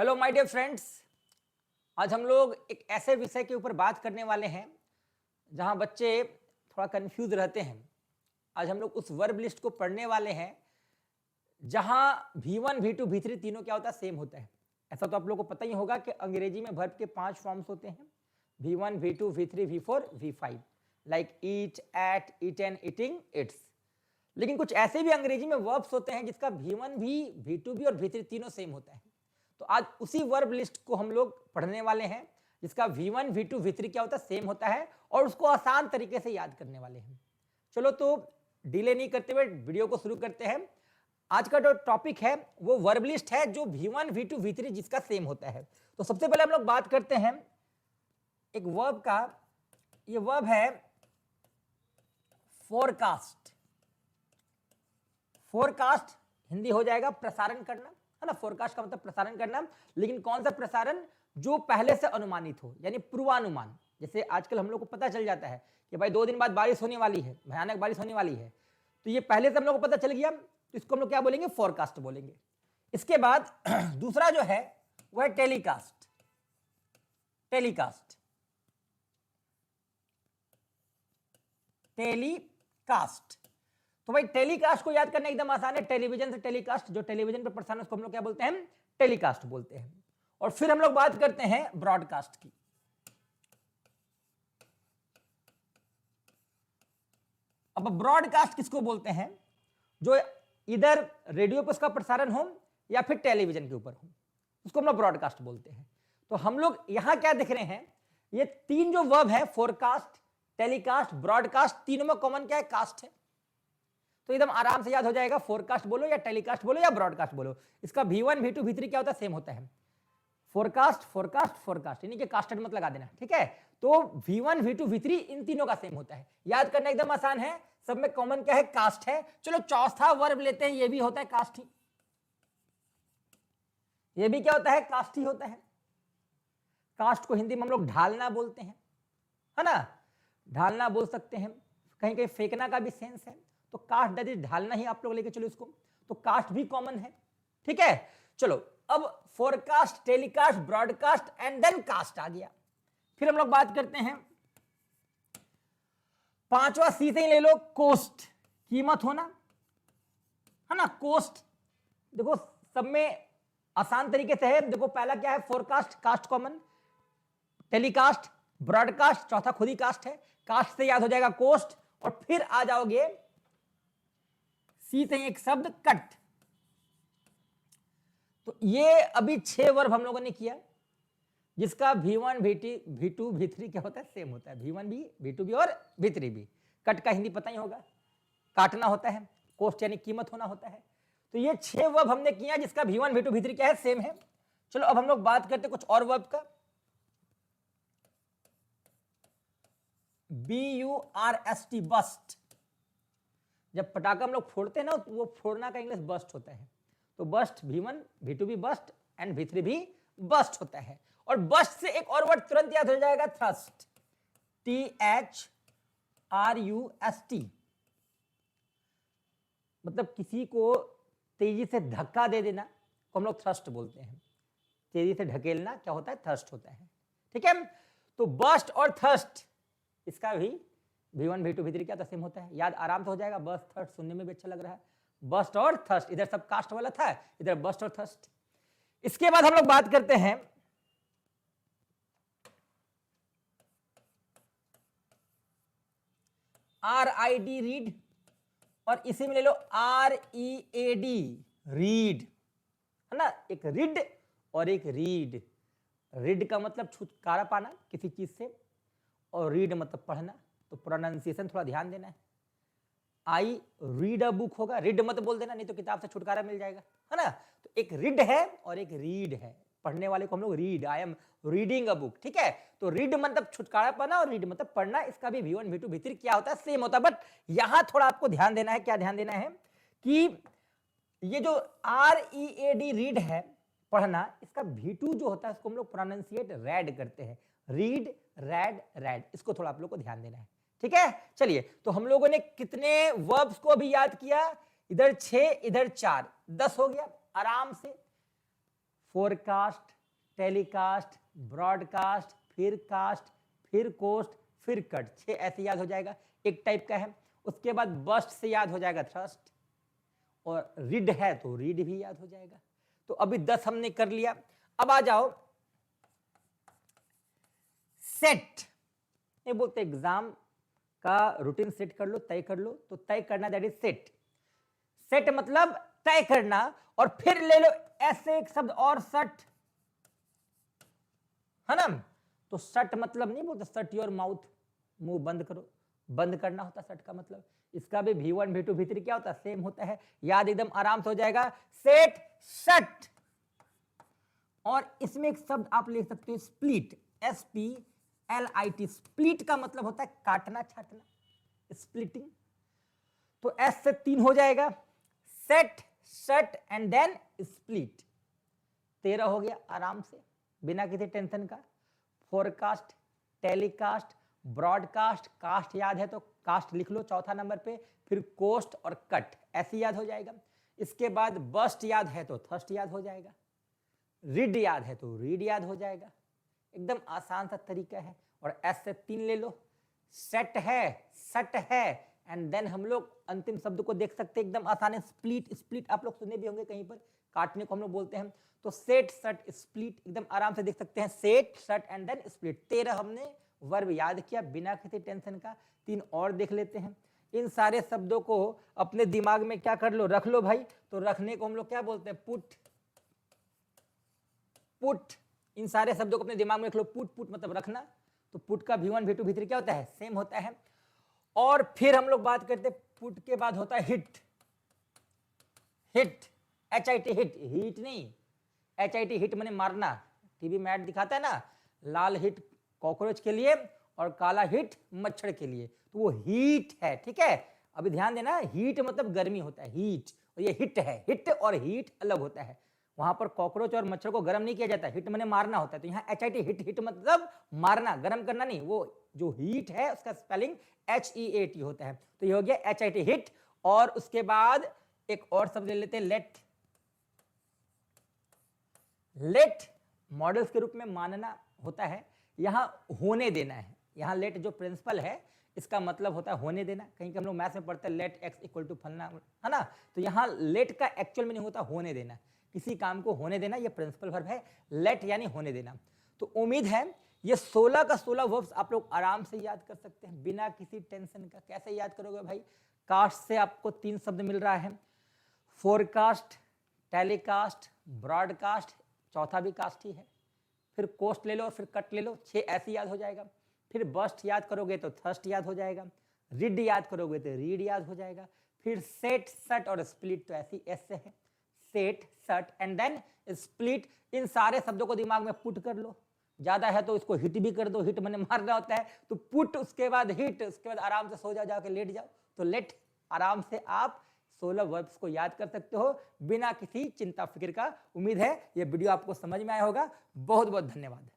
Hello my dear friends, आज हम लोग एक ऐसे विषय के ऊपर बात करने वाले हैं जहां बच्चे थोड़ा कंफ्यूज रहते हैं। आज हम लोग उस वर्ब लिस्ट को पढ़ने वाले हैं जहां V1, V2, V3 तीनों क्या होता है, सेम होता है। ऐसा तो आप लोगों को पता ही होगा कि अंग्रेजी में वर्ब के 5 फॉर्म्स होते हैं, V1, V2, V3, V4, V5, like eat, ate, eaten, eating, eats. लेकिन कुछ ऐसे भी अंग्रेजी में वर्ब्स होते हैं जिसका V1 भी, V2 भी और V3 तीनों सेम होता है। तो आज उसी वर्ब लिस्ट को हम लोग पढ़ने वाले हैं जिसका V1, V2, V3 क्या होता है, सेम होता है, और उसको आसान तरीके से याद करने वाले हैं। चलो तो डिले नहीं करते हुए वीडियो को शुरू करते हैं। आज का जो टॉपिक है वो वर्ब लिस्ट है जो V1, V2, V3 जिसका सेम होता है। तो सबसे पहले हम लोग बात करते हैं एक वर्ब का। ये वर्ब है फोरकास्ट। फोरकास्ट हिंदी हो जाएगा प्रसारण करना, है ना। फोरकास्ट का मतलब प्रसारण करना, लेकिन कौन सा प्रसारण, जो पहले से अनुमानित हो, यानी पूर्वानुमान। जैसे आजकल हम लोग को पता चल जाता है कि भाई 2 दिन बाद बारिश होने वाली है, भयानक बारिश होने वाली है, तो ये पहले से हम लोग को पता चल गया, तो इसको हम लोग क्या बोलेंगे, फोरकास्ट बोलेंगे। इसके बाद दूसरा जो है वह है टेलीकास्ट। Telecast, telecast. तो भाई टेलीकास्ट को याद करना एकदम आसान है। टेलीविजन से टेलीकास्ट, जो टेलीविजन पर प्रसारण, उसको हम लोग क्या बोलते हैं, टेलीकास्ट बोलते हैं। और फिर हम लोग बात करते हैं ब्रॉडकास्ट की। अब ब्रॉडकास्ट किसको बोलते हैं, जो इधर रेडियो पर उसका प्रसारण हो या फिर टेलीविजन के ऊपर हो, उसको हम लोग ब्रॉडकास्ट बोलते हैं। तो हम लोग यहां क्या देख रहे हैं, ये तीन जो वर्ब है, फोरकास्ट, टेलीकास्ट, ब्रॉडकास्ट, तीनों में कॉमन क्या है, कास्ट है। तो एकदम आराम से याद हो जाएगा, फोरकास्ट बोलो या टेलीकास्ट बोलो या ब्रॉडकास्ट बोलो, इसका V1, V2, V3 क्या होता है, सेम होता है। फोरकास्ट, फोरकास्ट, फोरकास्ट, यानी कि कास्टेड मत लगा देना, ठीक है। तो V1, V2, V3 इन तीनों का सेम होता है, याद करना एकदम आसान है। सब में कॉमन क्या है, कास्ट है। चलो चौथा वर्ब लेते हैं, ये भी होता है कास्ट ही। ये भी क्या होता है, कास्ट ही होता है। कास्ट को हिंदी में हम लोग ढालना बोलते हैं, है ना। ढालना बोल सकते हैं, कहीं कहीं फेंकना का भी सेंस है। तो कास्ट दैट इज ढालना ही आप लोग लेके चलो इसको, तो कास्ट भी कॉमन है, ठीक है। चलो अब forecast, telecast, broadcast and then cast आ गया। फिर हम लोग बात करते हैं पांचवा सी से ही ले लो, कोस्ट, कीमत होना, है ना। कोस्ट देखो सब में आसान तरीके से है। देखो पहला क्या है, forecast, cast common, telecast, broadcast, चौथा खुद ही कास्ट है। कास्ट से याद हो जाएगा कोस्ट, और फिर आ जाओगे सी से एक शब्द कट। तो ये अभी 6 वर्ब हम लोगों ने किया जिसका V1, V2, V3 क्या होता है, सेम होता है। V1 भी, V2 भी और V3 भी। कट का हिंदी पता ही होगा, काटना होता है। कोस्ट यानी कीमत होना होता है। तो ये 6 वर्ब हमने किया जिसका V1, V2, V3 क्या है, सेम है। चलो अब हम लोग बात करते हैं कुछ और वर्ब का। BURST, bast. जब पटाखा हम लोग फोड़ते हैं ना, तो वो फोड़ना का इंग्लिश बस्ट होता है। तो बस्ट V1, V2 भी बस्ट एंड V3 भी बस्ट होता है। और बस्ट से एक और वर्ड तुरंत याद हो जाएगा, थ्रस्ट, THRUST। मतलब किसी को तेजी से धक्का दे देना को हम लोग थ्रस्ट बोलते हैं। तेजी से ढकेलना क्या होता है, थ्रस्ट होता है, ठीक है। तो बस्ट और थ्रस्ट, इसका भी V1, V2, V3 क्या सेम होता है, याद आराम से हो जाएगा। बस्ट, थ्रस्ट सुनने में भी अच्छा लग रहा है। बस्ट और थ्रस्ट, इधर सब कास्ट वाला था, इधर बस्ट और थ्रस्ट। इसके बाद हम लोग बात करते हैं RID, रीड, और इसी में ले लो READ, रीड, है ना। एक रीड और एक रीड। रीड का मतलब छुटकारा पाना किसी चीज से, और रीड मतलब पढ़ना। तो प्रोनाउंसिएशन थोड़ा ध्यान देना है। आई रीड अ बुक होगा, रीड मत बोल देना, नहीं तो किताब से छुटकारा मिल जाएगा, है ना। तो एक रीड है और एक रीड है। पढ़ने वाले को हम लोग read, I am reading a book, ठीक है। तो रीड मतलब छुटकारा पाना और रीड मतलब पढ़ना। इसका भी V1, V2, V3 क्या होता है, सेम होता है। बट यहां थोड़ा आपको ध्यान देना है। क्या ध्यान देना है कि ये जो READ, रीड है, पढ़ना, इसका V2 जो होता है उसको हम लोग प्रोनाउंसिएट रैड करते हैं। रीड, रैड, रैड, इसको थोड़ा आप लोग को ध्यान देना है, ठीक है। चलिए, तो हम लोगों ने कितने वर्ब्स को भी याद किया, इधर 6, इधर 4, 10 हो गया आराम से। फोरकास्ट, टेलीकास्ट, ब्रॉडकास्ट, फिर कास्ट, फिर कोस्ट, फिर कट, 6 ऐसे याद हो जाएगा, एक टाइप का है। उसके बाद बस्ट से याद हो जाएगा थ्रस्ट, और रीड है तो रीड भी याद हो जाएगा। तो अभी 10 हमने कर लिया। अब आ जाओ सेट, ये बोलते एग्जाम का रूटीन सेट कर लो, तय कर लो। तो तय करना दैट इज सेट। सेट मतलब तय करना, और फिर ले लो ऐसे एक शब्द और सट, है ना। तो सट मतलब नहीं बोलते सट योर माउथ, मुंह बंद करो, बंद करना होता सट का मतलब। इसका भी V1 V2 V3 क्या होता है, सेम होता है, याद एकदम आराम से हो जाएगा, सेट सट। और इसमें एक शब्द आप लिख सकते हो स्प्लिट, SPLIT, स्प्लिट का मतलब होता है काटना छाटना, स्प्लिटिंग। तो S से 3 हो जाएगा, सेट सट एंड देन स्प्लिट, 13 हो गया आराम से बिना किसी टेंशन का। फोरकास्ट, टेलीकास्ट, ब्रॉडकास्ट, कास्ट याद है तो कास्ट लिख लो चौथा नंबर पे, फिर कोस्ट और कट ऐसे याद हो जाएगा। इसके बाद बस्ट याद है तो थर्स्ट याद हो जाएगा, रीड याद है तो रीड याद हो जाएगा, एकदम आसान सा तरीका है। और एस से 3 ले लो, सेट है सट है, एंड देन हम लोग अंतिम शब्द को देख सकते हैं एकदम आसान है, स्प्लिट। स्प्लिट आप लोग सुने भी होंगे कहीं पर, काटने को हम लोग बोलते हैं। तो सेट सट स्प्लिट एकदम आराम से देख सकते हैं, सेट सट एंड देन स्प्लिट। 13 हमने वर्ब याद किया बिना किसी टेंशन का। 3 और देख लेते हैं। इन सारे शब्दों को अपने दिमाग में क्या कर लो, रख लो भाई। तो रखने को हम लोग क्या बोलते हैं, पुट। पुट, इन सारे शब्दों को अपने दिमाग में रख लो, पुट। पुट मतलब रखना। तो पुट का V1 V2 V3 क्या होता है, सेम होता है। और फिर हम लोग बात करते हैं पुट के बाद होता है hit. Hit, HIT hit, heat नहीं, HIT हिट माने मारना। टीवी में ऐड दिखाता है ना, लाल हिट कॉकरोच के लिए और काला हिट मच्छर के लिए, तो वो हीट है, ठीक है। अभी ध्यान देना, हीट मतलब गर्मी होता है, हीट, और ये हिट है। हिट और हीट अलग होता है। वहां पर कॉकरोच और मच्छर को गर्म नहीं किया जाता, हिट माने मारना होता है। तो यहाँ HIT हिट, हिट मतलब मारना, गर्म करना नहीं। वो जो हीट है उसका स्पेलिंग HEAT होता है। तो ये हो गया HIT हिट। और उसके बाद एक और शब्द ले लेते हैं, लेट। लेट मॉडल्स के रूप में मानना होता है, यहाँ होने देना है। यहाँ लेट जो प्रिंसिपल है इसका मतलब होता है होने देना। कहीं हम लोग मैथ्स में पढ़ते हैं लेट x इक्वल टू फलना, है ना। तो यहाँ लेट का एक्चुअल मीनिंग होता है होने देना, किसी काम को होने देना। ये प्रिंसिपल वर्ब है, लेट यानी होने देना। तो उम्मीद है ये 16 का 16 वर्ब्स आप लोग आराम से याद कर सकते हैं बिना किसी टेंशन का। कैसे याद करोगे भाई, कास्ट से आपको 3 शब्द मिल रहा है, फोरकास्ट, टेलीकास्ट, ब्रॉडकास्ट, चौथा भी कास्ट ही है। फिर कोस्ट ले लो, फिर कट ले लो, 6 ऐसे याद हो जाएगा। फिर बस्ट याद करोगे तो थर्स्ट याद हो जाएगा, रीड याद करोगे तो रीड याद हो जाएगा। फिर सेट सट और स्प्लिट तो ऐसी एस से है, सेट सट एंड देन स्प्लिट। इन सारे शब्दों को दिमाग में पुट कर लो, ज्यादा है तो इसको हिट भी कर दो, हिट मैंने मारना होता है। तो पुट, उसके बाद हिट, उसके बाद आराम से सो जाओ, जाके लेट जाओ। तो लेट, आराम से आप 16 वर्ब्स को याद कर सकते हो बिना किसी चिंता फिक्र का। उम्मीद है ये वीडियो आपको समझ में आया होगा। बहुत बहुत धन्यवाद।